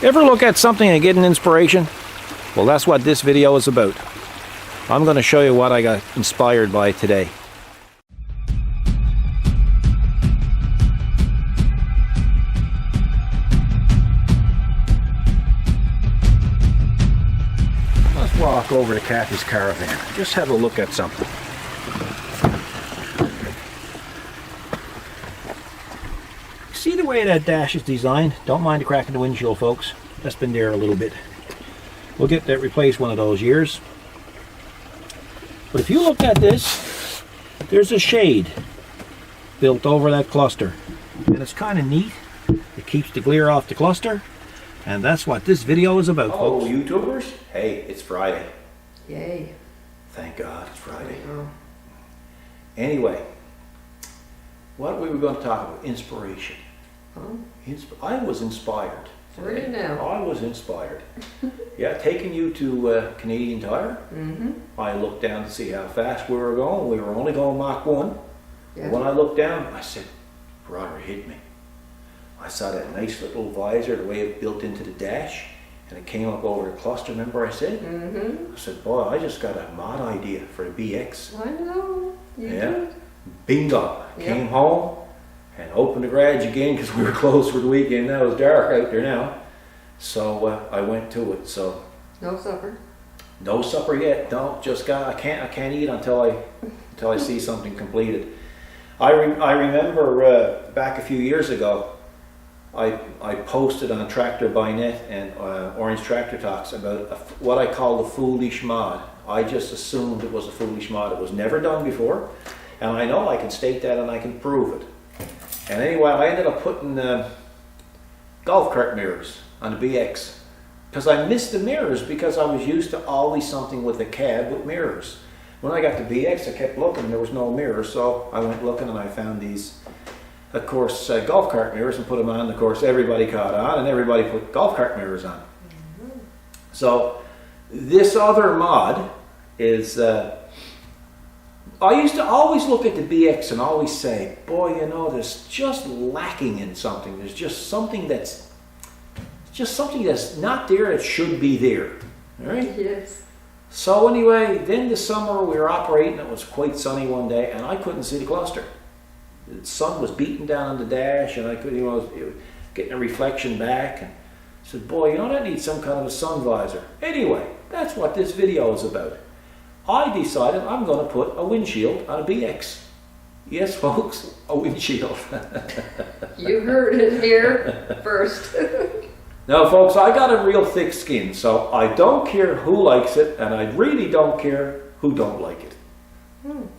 Ever look at something and get an inspiration? Well, that's what this video is about. I'm going to show you what I got inspired by today. Let's walk over to Kathy's Caravan. Just have a look at something. See the way that dash is designed? Don't mind the crack in the windshield, folks. That's been there a little bit. We'll get that replaced one of those years. But if you look at this, there's a shade built over that cluster. And it's kind of neat. It keeps the glare off the cluster. And that's what this video is about, folks. YouTubers, hey, it's Friday. Yay. Thank God it's Friday. Anyway, what we were going to talk about, inspiration. I was inspired. Really now? I was inspired. Yeah, taking you to Canadian Tire. I looked down to see how fast we were going. We were only going Mach 1. Yeah. When I looked down, I said, brother, hit me. I saw that nice little visor, the way it built into the dash, and it came up over the cluster, remember I said? I said, boy, I just got a mod idea for the BX. I know. You did. Bingo. Yep. Came home and opened the garage again because we were closed for the weekend. Now it's dark out there now. So I went to it. So No supper? no supper yet. No, just got. I can't eat until I see something completed. I remember back a few years ago, I posted on Tractor by Net and Orange Tractor Talks about what I call the foolish mod. I just assumed it was a foolish mod. It was never done before, and I know I can state that and I can prove it. And anyway, I ended up putting golf cart mirrors on the BX because I missed the mirrors because I was used to always something with a cab with mirrors. When I got the BX, I kept looking, there was no mirrors, so I went looking and I found these, of course, golf cart mirrors and put them on. Of course, everybody caught on and everybody put golf cart mirrors on. So this other mod is, I used to always look at the BX and always say, boy, you know, there's just lacking in something. There's just something that's not there that should be there. All right? Yes. So anyway, then this summer we were operating. It was quite sunny one day and I couldn't see the cluster. The sun was beating down on the dash and I could, you know, getting a reflection back. And I said, boy, you know, that needs some kind of a sun visor. Anyway, that's what this video is about. I decided I'm going to put a windshield on a BX. Yes, folks, a windshield. You heard it here first. Now, folks, I got a real thick skin, so I don't care who likes it, and I really don't care who don't like it.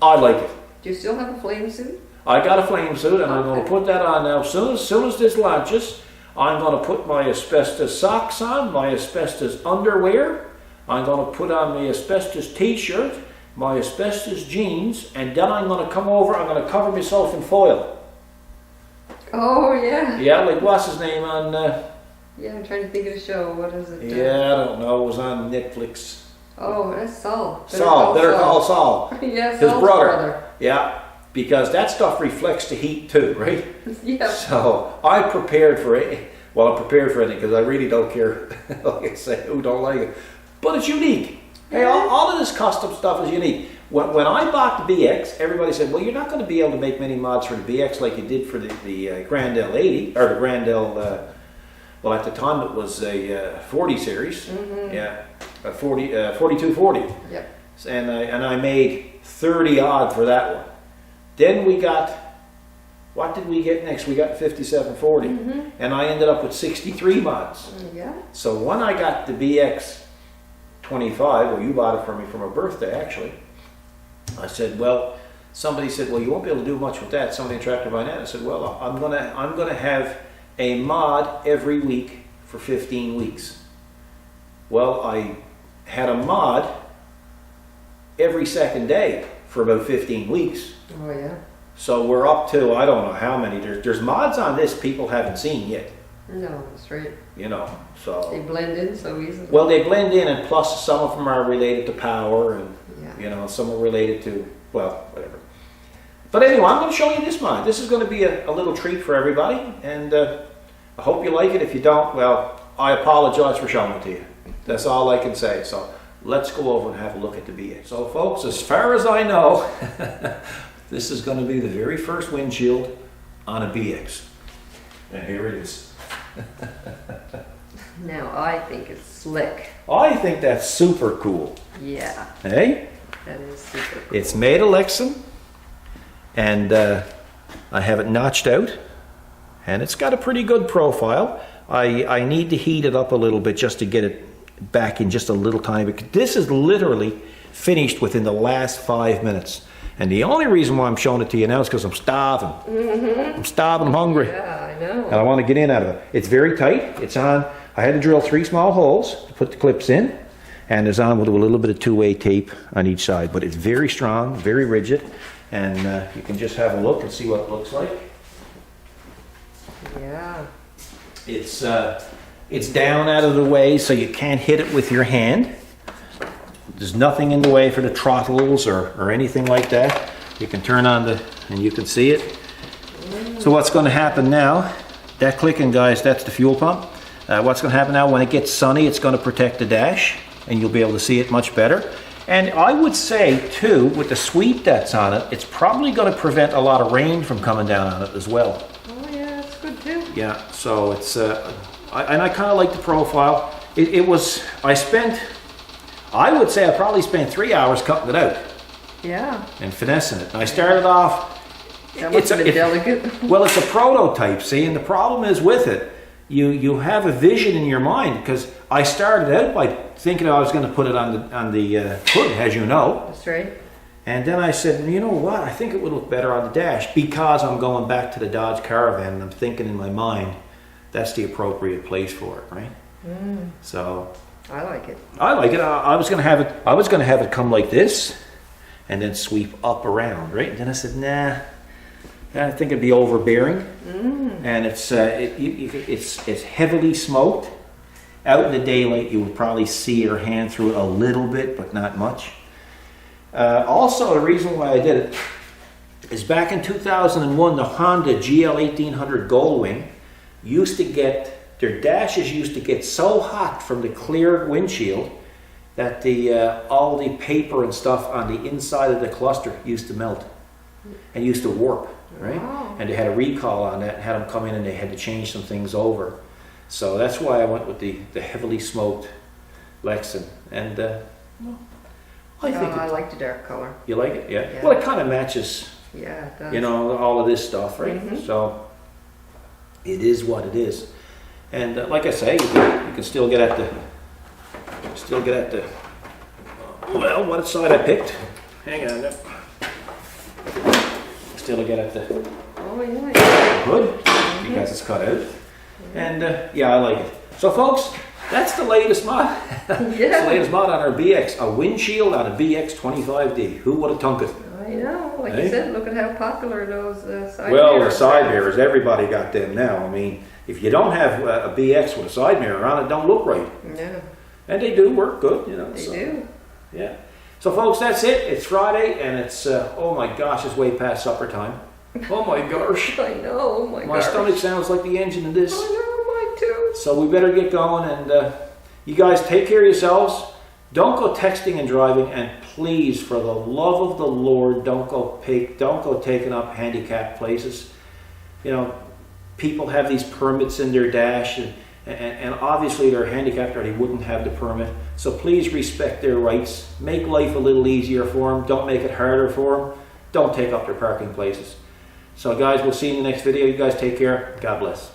I like it. Do you still have a flame suit? I got a flame suit, and I'm going to put that on now. As soon as this launches, I'm going to put my asbestos socks on, my asbestos underwear. I'm going to put on my asbestos t-shirt, my asbestos jeans, and then I'm going to come over, I'm going to cover myself in foil. Oh, yeah. Yeah, like what's his name on... Yeah, I'm trying to think of the show. What is it? Yeah, I don't know. It was on Netflix. Oh, that's Saul. Better Call Saul. Yes, his brother. Yeah, because that stuff reflects the heat too, right? Yeah. So I prepared for it. Well, I'm prepared for it because I really don't care, like I say, who don't like it. But it's unique. Hey, all of this custom stuff is unique. When I bought the BX, everybody said, well, you're not going to be able to make many mods for the BX like you did for the Grandel 80, or the Grandel, well, at the time it was a 40 series. Yeah, a 4240. Yep. And I made 30 odd for that one. Then we got, what did we get next? We got 5740. And I ended up with 63 mods. Yeah. So when I got the BX 25, well, you bought it for me for my birthday, actually. I said, well, somebody said, well, you won't be able to do much with that. Somebody in Tractor by Net. I said, well, I'm gonna have a mod every week for 15 weeks. Well, I had a mod every second day for about 15 weeks. Oh, yeah. So we're up to, I don't know how many. There's mods on this people haven't seen yet. No, that's right. You know, so. They blend in so easily. Well, they blend in, and plus some of them are related to power, and Yeah. you know, some are related to, well, whatever. But anyway, I'm going to show you this mod. This is going to be a little treat for everybody, and I hope you like it. If you don't, well, I apologize for showing it to you. That's all I can say. So let's go over and have a look at the BX. So folks, as far as I know, this is going to be the very first windshield on a BX. And here it is. Now, I think it's slick. I think that's super cool. Yeah, Hey? that is super cool. It's made of Lexan, and I have it notched out, and it's got a pretty good profile. I need to heat it up a little bit just to get it back in just a little tiny bit. This is literally finished within the last 5 minutes. And the only reason why I'm showing it to you now is because I'm starving. I'm starving, I'm hungry. Yeah, I know. And I want to get in out of it. It's very tight. It's on, I had to drill 3 small holes to put the clips in. And it's on with a little bit of 2-way tape on each side. But it's very strong, very rigid. And you can just have a look and see what it looks like. Yeah. It's down out of the way so you can't hit it with your hand. There's nothing in the way for the throttles or anything like that. You can turn on and you can see it. So what's going to happen now, that clicking, guys, that's the fuel pump. What's going to happen now, when it gets sunny, it's going to protect the dash and you'll be able to see it much better. And I would say too, with the sweep that's on it, it's probably going to prevent a lot of rain from coming down on it as well. Oh, yeah, that's good too. Yeah, so it's, I kind of like the profile. I would say I probably spent 3 hours cutting it out Yeah. and finessing it. And I started off, That must have been delicate. well, it's a prototype, see, and the problem is with it, you have a vision in your mind, because I started out by thinking I was going to put it on the hood, as you know. That's right. And then I said, you know what, I think it would look better on the dash, because I'm going back to the Dodge Caravan and I'm thinking in my mind, that's the appropriate place for it, right? So I like it. I like it. I was gonna have it come like this, and then sweep up around, right? And then I said, nah, I think it'd be overbearing, and it's heavily smoked. Out in the daylight, you would probably see your hand through it a little bit, but not much. Also, the reason why I did it is back in 2001, the Honda GL 1800 Goldwing their dashes used to get so hot from the clear windshield that all the paper and stuff on the inside of the cluster used to melt and used to warp, right? Wow. And they had a recall on that and had them come in and they had to change some things over. So that's why I went with the heavily smoked Lexan. And I think I like the dark color. you like it, yeah? Yeah. Well, it kind of matches, Yeah, it does. you know, all of this stuff, right? So it is what it is. And like I say, you can still get at the, well, what side I picked. Hang on, still get at the Oh, yeah. hood because it's cut out. And yeah, I like it. So folks, that's the latest mod. It's the Yeah. latest mod on our BX, a windshield on a BX 25D. Who would have thunk it? I know. Like Hey? you said, look at how popular those side Well, the mirrors side are. mirrors, everybody got them now. I mean, if you don't have a BX with a side mirror on it, don't look right. Yeah, And they do work good, you know. they so, do. Yeah. So folks, that's it. It's Friday and it's, oh my gosh, it's way past supper time. Oh my gosh. I know. Oh my My gosh. stomach sounds like the engine in this. I know, mine too. So we better get going, and you guys take care of yourselves. Don't go texting and driving, and please, for the love of the Lord, don't go taking up handicapped places. You know, people have these permits in their dash, and obviously they're handicapped or they wouldn't have the permit. So please respect their rights. Make life a little easier for them. Don't make it harder for them. Don't take up their parking places. So guys, we'll see you in the next video. You guys take care. God bless.